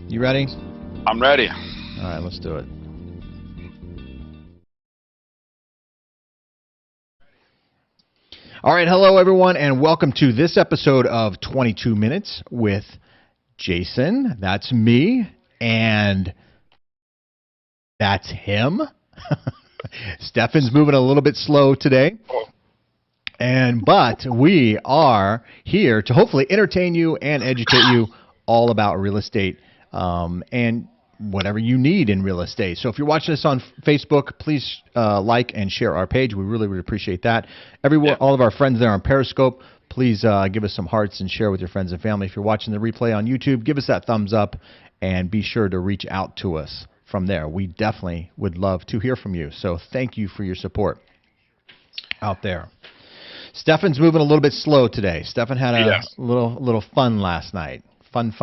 You ready? I'm ready. All right, let's do it. All right, hello everyone, and welcome to this episode of 22 Minutes with Jayson. That's me, and that's him. Stefan's moving a little bit slow today, but we are here to hopefully entertain you and educate you all about real estate and whatever you need in real estate. So if you're watching this on Facebook, please like and share our page. We really would appreciate that. All of our friends there on Periscope, please give us some hearts and share with your friends and family. If you're watching the replay on YouTube, give us that thumbs up and be sure to reach out to us from there. We definitely would love to hear from you. So thank you for your support out there. Stefan's moving a little bit slow today. Stefan had a little fun last night. Fun.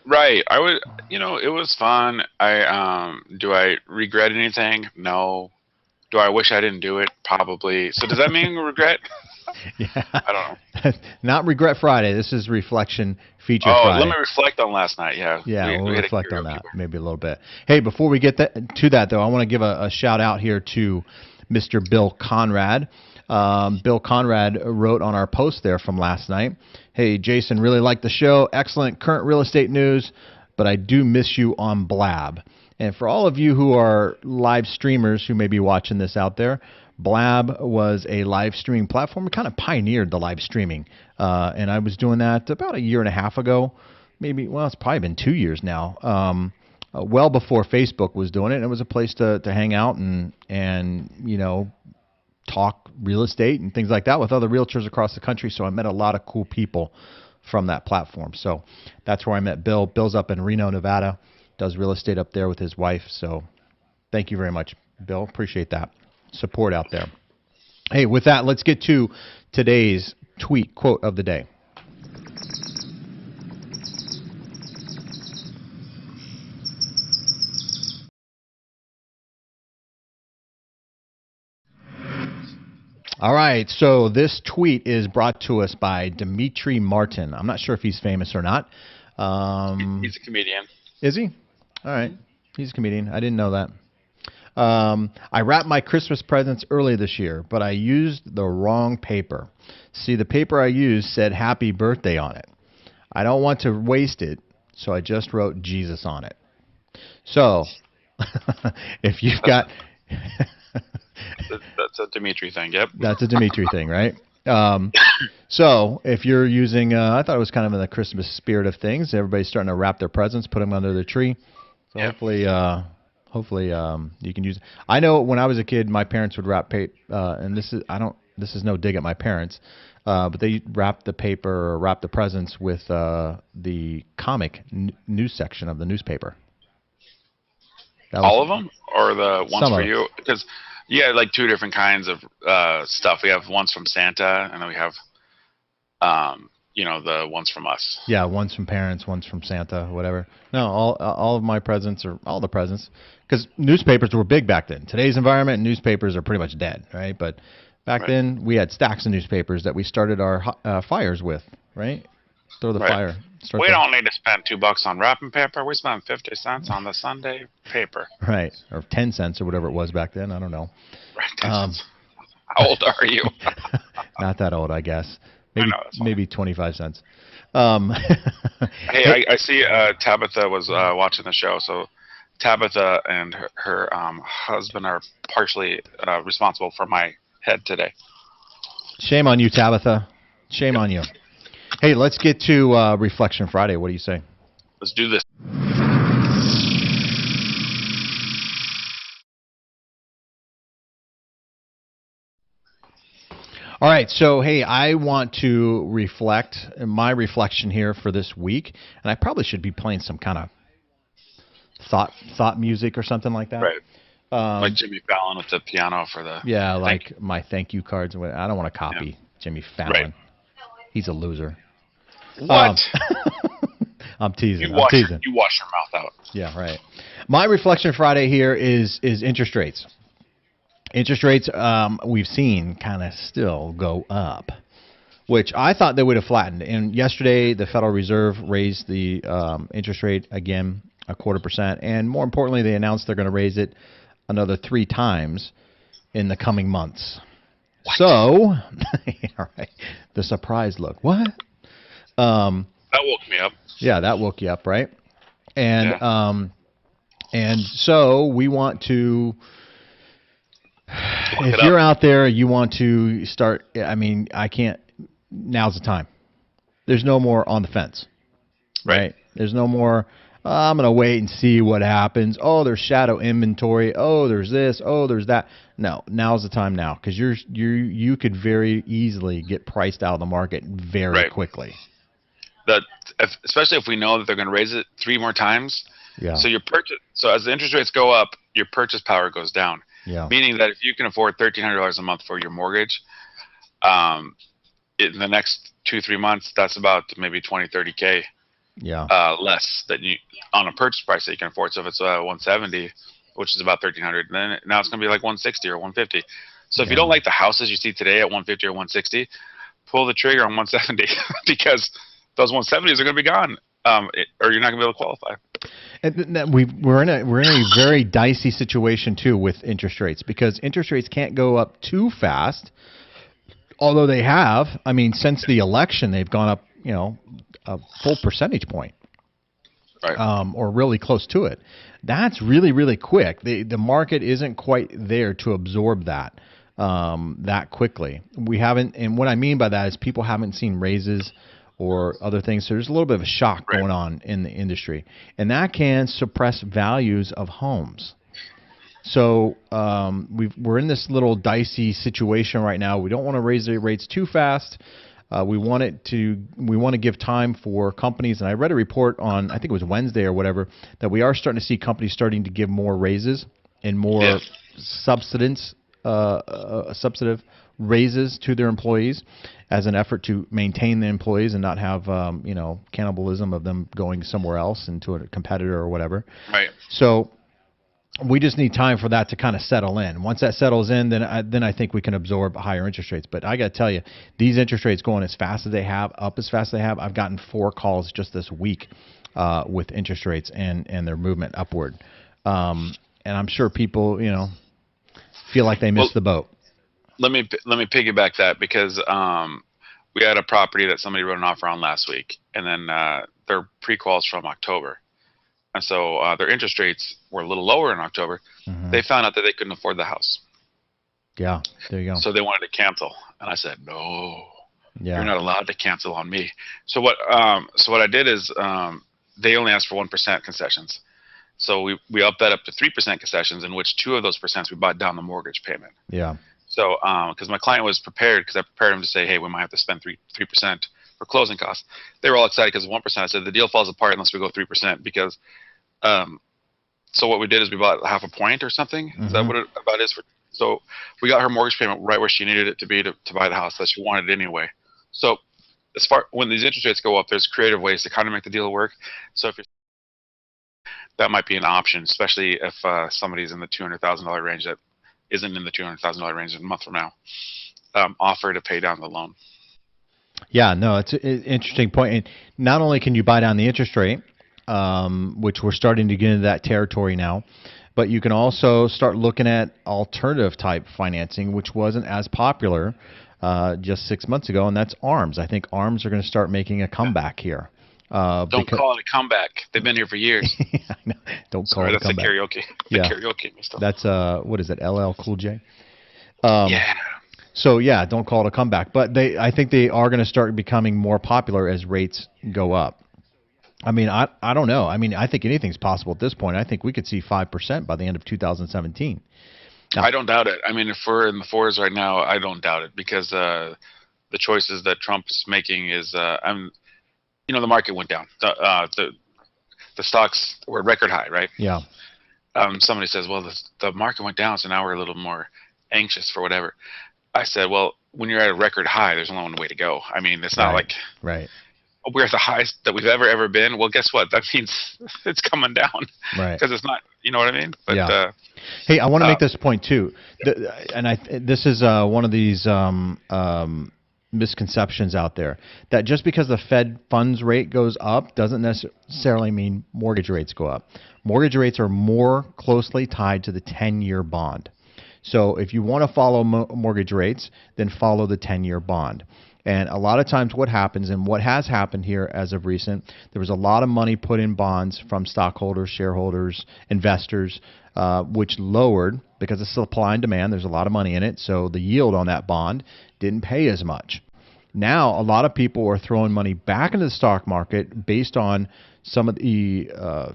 Right. It was fun. Do I regret anything? No. Do I wish I didn't do it? Probably. So does that mean regret? Yeah. I don't know. Not Regret Friday. This is Reflection Feature Friday. Let me reflect on last night. Yeah. Yeah, we'll reflect on that maybe a little bit. Hey, before we get to that, though, I want to give a shout out here to Mr. Bill Conrad. Bill Conrad wrote on our post there from last night, "Hey, Jayson, really liked the show. Excellent current real estate news, but I do miss you on Blab." And for all of you who are live streamers who may be watching this out there, Blab was a live streaming platform. We kind of pioneered the live streaming. And I was doing that about a year and a half ago. It's probably been 2 years now. Well before Facebook was doing it. And it was a place to hang out and talk real estate and things like that with other realtors across the country. So I met a lot of cool people from that platform. So that's where I met Bill. Bill's up in Reno, Nevada, does real estate up there with his wife. So thank you very much, Bill. Appreciate that support out there. Hey, with that, let's get to today's tweet quote of the day. All right, so this tweet is brought to us by Dimitri Martin. I'm not sure if he's famous or not. He's a comedian. Is he? All right, he's a comedian. I didn't know that. I wrapped my Christmas presents early this year, but I used the wrong paper. See, the paper I used said happy birthday on it. I don't want to waste it, so I just wrote Jesus on it. So, if you've got... That's a Dimitri thing, yep. That's a Dimitri thing, right? So if you're using, I thought it was kind of in the Christmas spirit of things. Everybody's starting to wrap their presents, put them under the tree. So hopefully you can use it. I know when I was a kid, my parents would wrap paper, and this is no dig at my parents, but they wrapped the paper or wrapped the presents with the comic news section of the newspaper. All of them, or the ones for you? Because like two different kinds of stuff. We have ones from Santa, and then we have the ones from us. Yeah, one's from parents, one's from Santa, whatever. No, all of my presents are all the presents, because newspapers were big back then. Today's environment, newspapers are pretty much dead, right? But back then, we had stacks of newspapers that we started our fires with, right? Throw the fire. We don't need to spend $2 on wrapping paper. We spend 50 cents on the Sunday paper. Right, or 10 cents or whatever it was back then. I don't know. Right. How old are you? Not that old, I guess. Maybe 25 cents. Hey, I see Tabitha was watching the show. So Tabitha and her husband are partially responsible for my head today. Shame on you, Tabitha. Shame on you. Hey, let's get to Reflection Friday. What do you say? Let's do this. All right, so hey, I want to reflect my reflection here for this week, and I probably should be playing some kind of thought music or something like that. Right. Like Jimmy Fallon with the piano for the like my thank you cards. I don't want to copy Jimmy Fallon. Right. He's a loser. What? I'm teasing. You wash your mouth out. Yeah, right. My Reflection Friday here is interest rates. Interest rates we've seen kind of still go up. which I thought they would have flattened. And yesterday, the Federal Reserve raised the interest rate again, 0.25%, and more importantly, they announced they're going to raise it another 3 times in the coming months. What? So, all right, the surprise look. What? That woke me up. Yeah, that woke you up, right? And Yeah. and so we want to. Look If it up. you're out there, you want to start. I mean, I can't. Now's the time. There's no more on the fence, Right. right? There's no more. I'm gonna wait and see what happens. Oh, there's shadow inventory. Oh, there's this. Oh, there's that. No, now's the time now because you could very easily get priced out of the market very Right. quickly. That especially if we know that they're going to raise it 3 more times. Yeah, So your purchase. So as the interest rates go up, your purchase power goes down. yeah, Meaning that if you can afford $1,300 a month for your mortgage, in the next 2-3 months, that's about maybe 20-30K yeah, less than you on a purchase price that you can afford. So if it's 170, which is about 1,300, then now it's going to be like 160 or 150. So if you yeah. don't like the houses you see today at 150 or 160, pull the trigger on 170 because those 170s are going to be gone, or you're not going to be able to qualify. And we're in a very dicey situation too with interest rates because interest rates can't go up too fast. Although they have, I mean, since the election, they've gone up, a full percentage point, Right. or really close to it. That's really, really quick. The market isn't quite there to absorb that quickly. We haven't, and what I mean by that is people haven't seen raises or other things. So there's a little bit of a shock Right. going on in the industry, and that can suppress values of homes. So we're in this little dicey situation right now. We don't want to raise the rates too fast. We want to give time for companies. And I read a report on, I think it was Wednesday or whatever, that we are starting to see companies starting to give more raises and more Yeah. substantive raises to their employees as an effort to maintain the employees and not have cannibalism of them going somewhere else into a competitor or whatever. Right. So we just need time for that to kind of settle in. Once that settles in, then I think we can absorb higher interest rates. But I got to tell you, these interest rates going as fast as they have, up as fast as they have. I've gotten 4 calls just this week with interest rates and their movement upward. And I'm sure people, feel like they missed the boat. Let me piggyback that because we had a property that somebody wrote an offer on last week, and then their pre-quals from October, and so their interest rates were a little lower in October. Hmm. They found out that they couldn't afford the house, Yeah, there you go. so they wanted to cancel, and I said, no, you're Yeah, not allowed to cancel on me. So what I did is they only asked for 1% concessions. So we upped that up to 3% concessions, in which 2 of those percents we bought down the mortgage payment. yeah, So, because my client was prepared, because I prepared him to say, hey, we might have to spend 3% for closing costs. They were all excited because of 1%. I said the deal falls apart unless we go 3% because. So what we did is we bought half a point or something. Is that hmm what it about is for? So we got her mortgage payment right where she needed it to be to buy the house that she wanted anyway. So as far when these interest rates go up, there's creative ways to kind of make the deal work. So if you're, that might be an option, especially if somebody's in the $200,000 range that isn't in the $200,000 range a month from now. Offer to pay down the loan. Yeah. No, it's an interesting point. And not only can you buy down the interest rate, which we're starting to get into that territory now, but you can also start looking at alternative type financing, which wasn't as popular just 6 months ago, and that's ARMs. I think ARMs are going to start making a comeback here. Don't call it a comeback. They've been here for years. I know. Don't call Sorry, it a that's the comeback. karaoke. The Yeah, karaoke me stuff. that's what is it? LL Cool J. Um, Yeah. so yeah, don't call it a comeback. But I think they are going to start becoming more popular as rates go up. I mean, I don't know. I mean, I think anything's possible at this point. I think we could see 5% by the end of 2017. Now, I don't doubt it. I mean, if we're in the 4s right now, I don't doubt it because the choices that Trump's making is, the market went down. The stocks were record high, right? yeah, Somebody says, well, the market went down, so now we're a little more anxious for whatever. I said, well, when you're at a record high, there's only one way to go. I mean, it's not right, like right, we're at the highest that we've ever been. Well, guess what? That means it's coming down right. because it's not. You know what I mean? But Yeah. Hey, I want to uh, make this point too, this is one of these misconceptions out there that just because the Fed funds rate goes up doesn't necessarily mean mortgage rates go up. Mortgage rates are more closely tied to the 10-year bond. So if you want to follow mortgage rates, then follow the 10-year bond. And a lot of times what happens, and what has happened here as of recent, there was a lot of money put in bonds from stockholders, shareholders, investors, which lowered, because of supply and demand, there's a lot of money in it, so the yield on that bond didn't pay as much. Now, a lot of people are throwing money back into the stock market based on some of the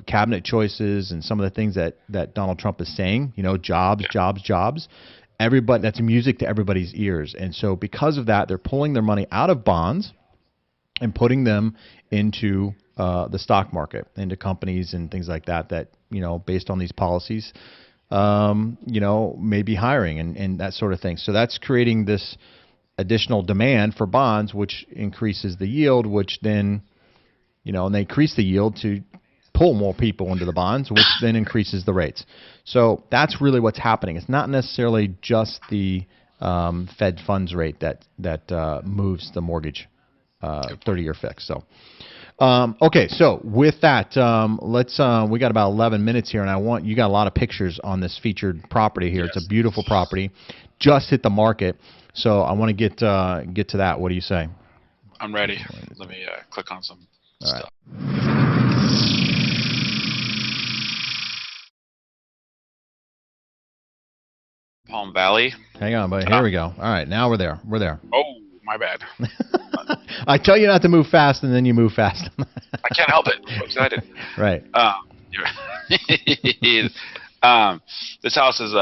cabinet choices and some of the things that Donald Trump is saying, jobs, jobs, jobs. Everybody, that's music to everybody's ears. And so because of that, they're pulling their money out of bonds and putting them into the stock market, into companies and things like that, based on these policies, may be hiring and that sort of thing. So that's creating this additional demand for bonds, which increases the yield, which then, and they increase the yield to pull more people into the bonds, which then increases the rates. So that's really what's happening. It's not necessarily just the Fed funds rate that moves the mortgage 30-year fix. So, okay. So with that, let's. We got about 11 minutes here, and you got a lot of pictures on this featured property here. Yes. It's a beautiful property, just hit the market. So I want to get to that. What do you say? I'm ready. Let me click on some stuff. Palm Valley. Hang on, buddy. Here we go. All right, now we're there. We're there. Oh, my bad. I tell you not to move fast, and then you move fast. I can't help it. I'm excited. Right. This house is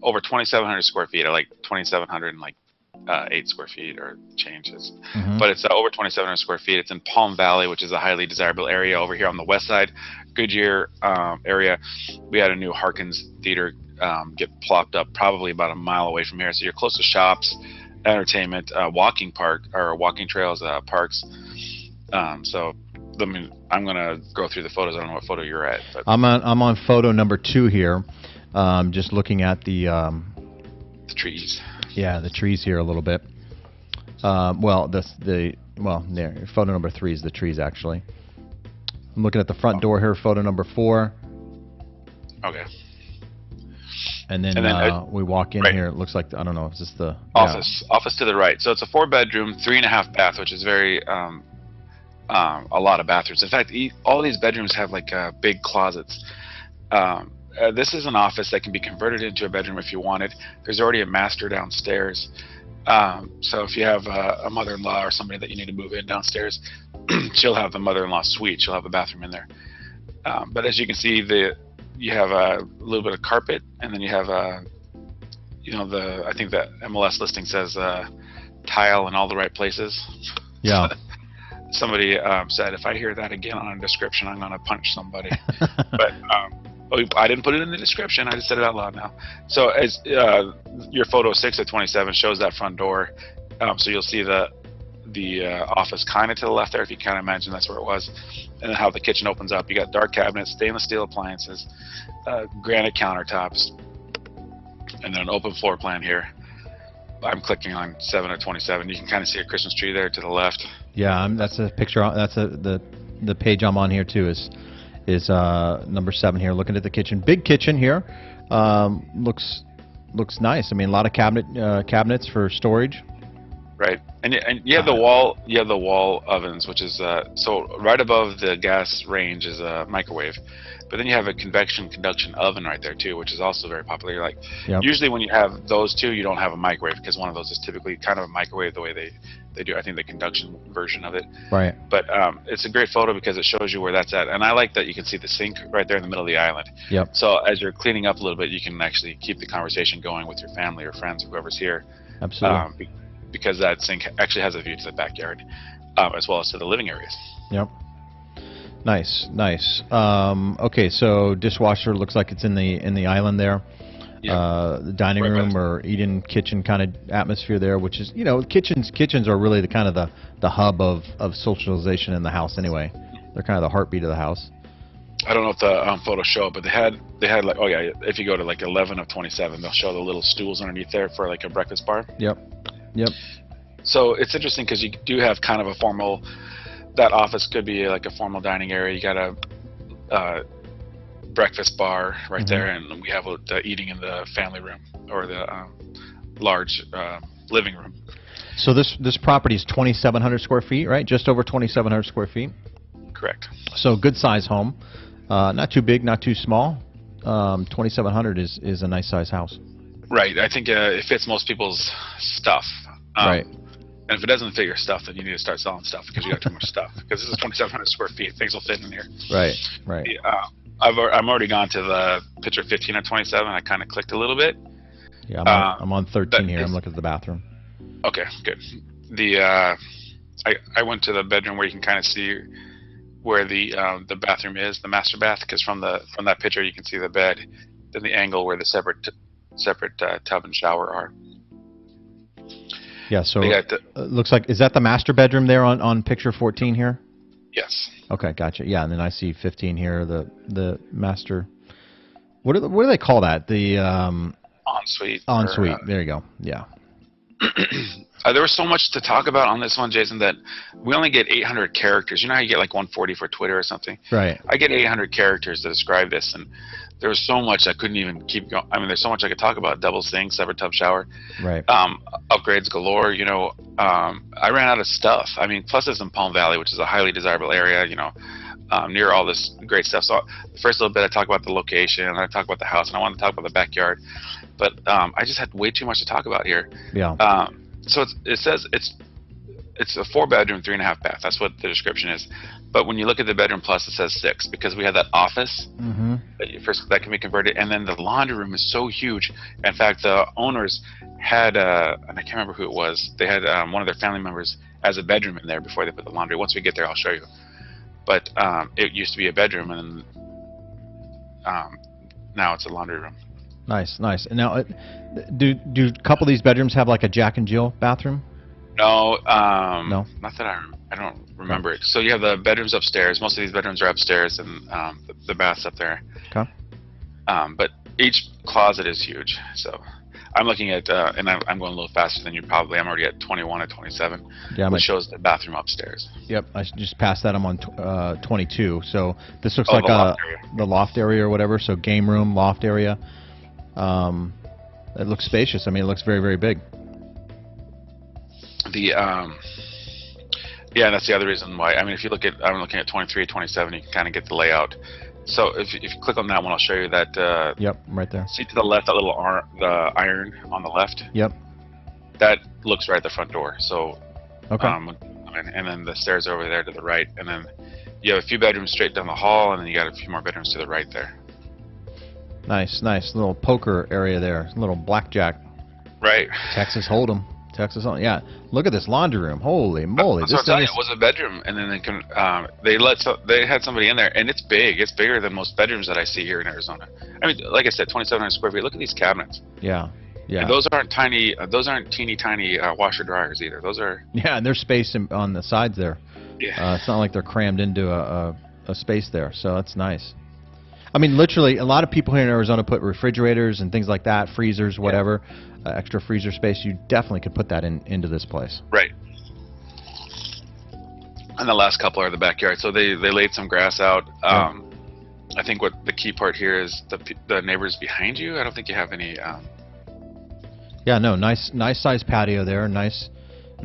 over 2,700 square feet, or like 2,708 square feet or changes. Mm-hmm. But it's over 2,700 square feet. It's in Palm Valley, which is a highly desirable area over here on the west side, Goodyear area. We had a new Harkins Theater get plopped up probably about a mile away from here. So you're close to shops, entertainment, walking trails, parks. So I'm gonna go through the photos. I don't know what photo you're at, but I'm on photo number 2 here. Just looking at the trees. Yeah, the trees here a little bit. There. Photo number 3 is the trees actually. I'm looking at the front door here. Photo number 4. Okay. And then we walk in here. It looks like I don't know. Is this the office? Yeah. Office to the right. So it's a 4-bedroom, 3.5 bath, which is very a lot of bathrooms. In fact, all these bedrooms have like big closets. This is an office that can be converted into a bedroom if you wanted. There's already a master downstairs. So if you have a mother-in-law or somebody that you need to move in downstairs, she'll have the mother-in-law suite. She'll have a bathroom in there. But as you can see, you have a little bit of carpet, and then you have I think the MLS listing says tile in all the right places. Yeah. Somebody said, if I hear that again on a description, I'm going to punch somebody. But I didn't put it in the description. I just said it out loud now. So as your photo 6 of 27 shows that front door. So you'll see the office kind of to the left there, if you kind of imagine that's where it was. And then how the kitchen opens up. You got dark cabinets, stainless steel appliances, granite countertops, and then an open floor plan here. I'm clicking on 7 of 27. You can kind of see a Christmas tree there to the left. Yeah, that's a picture. That's the page I'm on here too. Is number 7 here. Looking at the kitchen, big kitchen here. Looks nice. I mean, a lot of cabinets for storage. Right, and you have the wall ovens, which is so right above the gas range is a microwave, but then you have a conduction oven right there too, which is also very popular. You're like, yep. Usually when you have those two, you don't have a microwave, because one of those is typically kind of a microwave the way they do. I think the conduction version of it. Right. But it's a great photo because it shows you where that's at, and I like that you can see the sink right there in the middle of the island. Yep. So as you're cleaning up a little bit, you can actually keep the conversation going with your family or friends or whoever's here. Absolutely. Because that sink actually has a view to the backyard, as well as to the living areas. Yep. Nice. Okay, so dishwasher looks like it's in the island there. Yeah. The dining room or eat-in kitchen kind of atmosphere there, which is, kitchens are really the kind of the hub of socialization in the house anyway. They're kind of the heartbeat of the house. I don't know if the photos show up, but they had like, oh yeah, if you go to like 11 of 27, they'll show the little stools underneath there for like a breakfast bar. Yep. So it's interesting because you do have kind of a formal. That office could be like a formal dining area. You got a breakfast bar right there, and we have the eating in the family room or the large living room. So this property is 2,700 square feet, right? Just over 2,700 square feet. Correct. So good size home, not too big, not too small. 2,700 is a nice size house. Right. I think it fits most people's stuff. Right. And if it doesn't fit your stuff, then you need to start selling stuff because you got too much stuff. Because this is 2,700 square feet, things will fit in here. Right. Right. I'm already gone to the picture 15 of 27. I kind of clicked a little bit. Yeah, I'm on 13 here. I'm looking at the bathroom. Okay, good. I went to the bedroom where you can kind of see where the bathroom is, the master bath, because from that picture you can see the bed, then the angle where the separate tub and shower are. Yeah, so looks like, is that the master bedroom there on picture 14 here? Yes. Okay, gotcha. Yeah, and then I see 15 here, the master. What do they call that? The ensuite. Ensuite. There you go. Yeah. There was so much to talk about on this one, Jason, that we only get 800 characters. You know how you get like 140 for Twitter or something? Right. I get 800 characters to describe this, and there was so much I couldn't even keep going. I mean, there's so much I could talk about. Double sink, separate tub shower. Right. Upgrades galore. You know, I ran out of stuff. I mean, plus it's in Palm Valley, which is a highly desirable area, you know, near all this great stuff. So the first little bit I talk about the location, and I talk about the house, and I want to talk about the backyard. But I just had way too much to talk about here. Yeah. So it says it's a 4-bedroom, 3.5 bath. That's what the description is. But when you look at the bedroom plus, it says 6 because we have that office that can be converted, and then the laundry room is so huge. In fact, the owners had and I can't remember who it was. They had one of their family members as a bedroom in there before they put the laundry. Once we get there, I'll show you. But it used to be a bedroom, and now it's a laundry room. Nice, nice. And now, do a couple of these bedrooms have like a Jack and Jill bathroom? No, no, not that I don't remember it. So you have the bedrooms upstairs. Most of these bedrooms are upstairs, and the bath's up there. Okay. But each closet is huge. So I'm looking at, and I'm going a little faster than you probably. I'm already at 21 or 27, which shows the bathroom upstairs. Yep, I just passed that. I'm on 22. So this looks like the loft area or whatever. So game room, loft area. It looks spacious. I mean, it looks very, very big. Yeah, that's the other reason why. I mean, if you look at, I'm looking at 23, 27, you can kind of get the layout. So if you click on that one, I'll show you that. Yep, right there. See to the left, that little the iron on the left. Yep. That looks right at the front door. So, okay. And then the stairs over there to the right, and then you have a few bedrooms straight down the hall, and then you got a few more bedrooms to the right there. Nice, nice little poker area there, little blackjack. Right. Texas Hold'em. Texas Hold'em. Yeah. Look at this laundry room. Holy moly! That's what I'm telling you. It was a bedroom, and then they had somebody in there, and it's big. It's bigger than most bedrooms that I see here in Arizona. I mean, like I said, 2,700 square feet. Look at these cabinets. Yeah. Yeah. And those aren't tiny. Those aren't teeny tiny washer dryers either. Those are. Yeah, and there's space on the sides there. Yeah. It's not like they're crammed into a space there, so that's nice. I mean, literally, a lot of people here in Arizona put refrigerators and things like that, freezers, whatever, extra freezer space. You definitely could put that into this place. Right. And the last couple are the backyard. So they laid some grass out. I think what the key part here is the neighbors behind you. I don't think you have any. Yeah, no, nice size patio there. Nice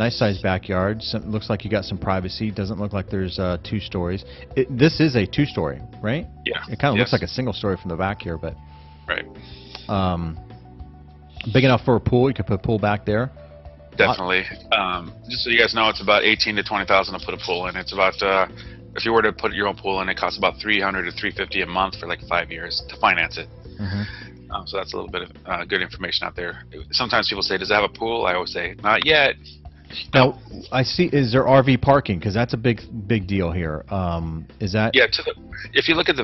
size backyard. Looks like you got some privacy. Doesn't look like there's 2 stories. This is a 2-story, right? Yeah. It kind of looks like a single story from the back here, but. Right. Big enough for a pool. You could put a pool back there. Definitely. Just so you guys know, it's about $18,000 to $20,000 to put a pool in. It's about if you were to put your own pool in, it costs about $300 to $350 a month for like 5 years to finance it. So that's a little bit of good information out there. Sometimes people say, "Does it have a pool?" I always say, "Not yet." Now, I see. Is there RV parking? Because that's a big deal here. Is that? Yeah. If you look at the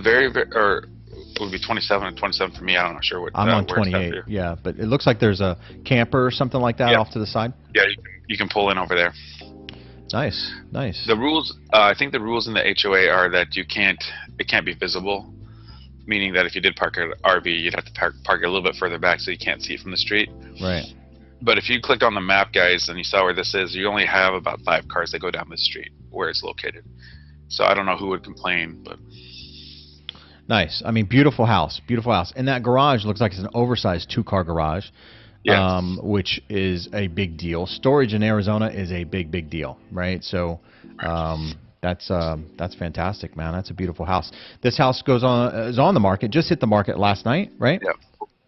or it would be 27 and 27 for me. I'm not sure what. I'm on 28. Yeah, but it looks like there's a camper or something like that off to the side. Yeah, you can pull in over there. Nice, nice. The rules. I think the rules in the HOA are that it can't be visible, meaning that if you did park an RV, you'd have to park it a little bit further back so you can't see it from the street. Right. But if you clicked on the map, guys, and you saw where this is, you only have about 5 cars that go down this street where it's located. So I don't know who would complain, but Nice. I mean, beautiful house, beautiful house. And that garage looks like it's an oversized 2-car garage, yeah, which is a big deal. Storage in Arizona is a big, big deal, right? So that's fantastic, man. That's a beautiful house. This house is on the market. Just hit the market last night, right? yeah,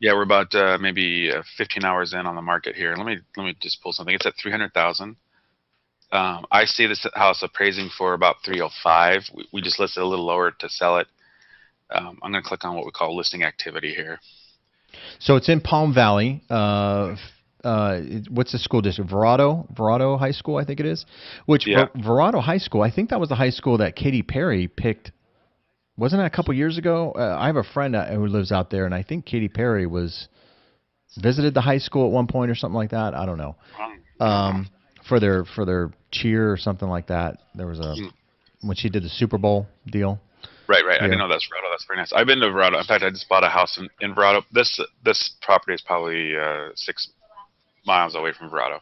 yeah. We're about maybe 15 hours in on the market here. Let me just pull something. It's at 300,000. I see this house appraising for about 305. We just listed a little lower to sell it. I'm going to click on what we call listing activity here. So it's in Palm Valley. What's the school district? Verado High School, I think it is. Which Yeah. Verado High School, I think that was the high school that Katy Perry picked. Wasn't that a couple years ago? I have a friend who lives out there, and I think Katy Perry visited the high school at one point or something like that. I don't know. For their cheer or something like that. There was when she did the Super Bowl deal. Right, right. I Here. didn't know that's Verado. That's very nice. I've been to Verado. In fact, I just bought a house in Verado. This property is probably 6 miles away from Verado.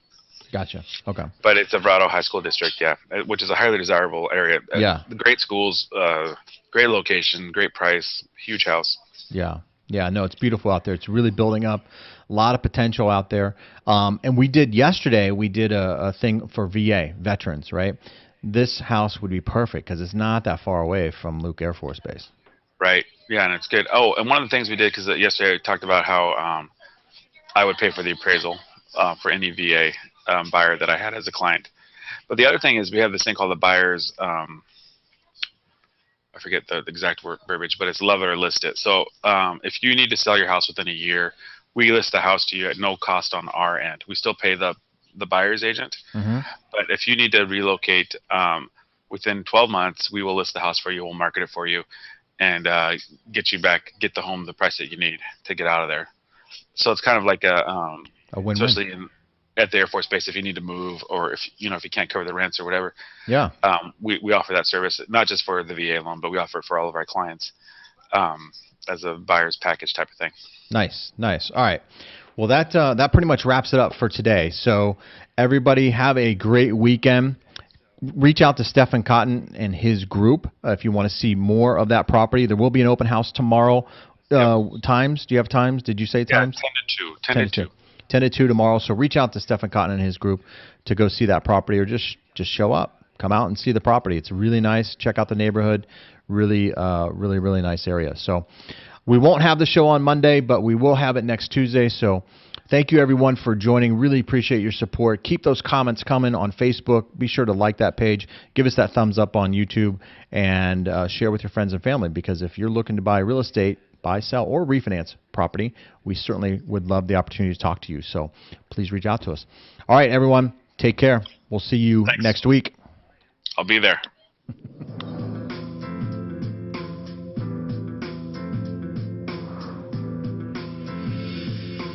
Gotcha. Okay. But it's a Verado High School district, yeah, which is a highly desirable area. Yeah. Great schools, great location, great price, huge house. Yeah. Yeah. No, it's beautiful out there. It's really building up. A lot of potential out there. And yesterday, we did a thing for VA, veterans, right? This house would be perfect because it's not that far away from Luke Air Force Base. Right. Yeah, and it's good. Oh, and one of the things we did, because yesterday I talked about how I would pay for the appraisal for any VA buyer that I had as a client. But the other thing is we have this thing called the buyer's, I forget the exact verbiage, but it's love it or list it. So if you need to sell your house within a year, we list the house to you at no cost on our end. We still pay the buyer's agent. Mm-hmm. But if you need to relocate within 12 months, we will list the house for you. We'll market it for you and get the home the price that you need to get out of there. So it's kind of like a win-win. Especially at the Air Force Base, if you need to move or if you can't cover the rents or whatever. Yeah. We offer that service, not just for the VA loan, but we offer it for all of our clients as a buyer's package type of thing. Nice, nice. All right. Well, that pretty much wraps it up for today. So everybody have a great weekend. Reach out to Stephen Cotton and his group if you want to see more of that property. There will be an open house tomorrow. Times? Do you have times? Did you say times? Yeah, 10 to 2. 10 to 2 tomorrow. So reach out to Stephen Cotton and his group to go see that property, or just show up. Come out and see the property. It's really nice. Check out the neighborhood. Really, really nice area. So we won't have the show on Monday, but we will have it next Tuesday. So thank you, everyone, for joining. Really appreciate your support. Keep those comments coming on Facebook. Be sure to like that page. Give us that thumbs up on YouTube, and share with your friends and family, because if you're looking to buy real estate, buy, sell, or refinance property, we certainly would love the opportunity to talk to you. So please reach out to us. All right, everyone, take care. We'll see you Thanks. next week. I'll be there.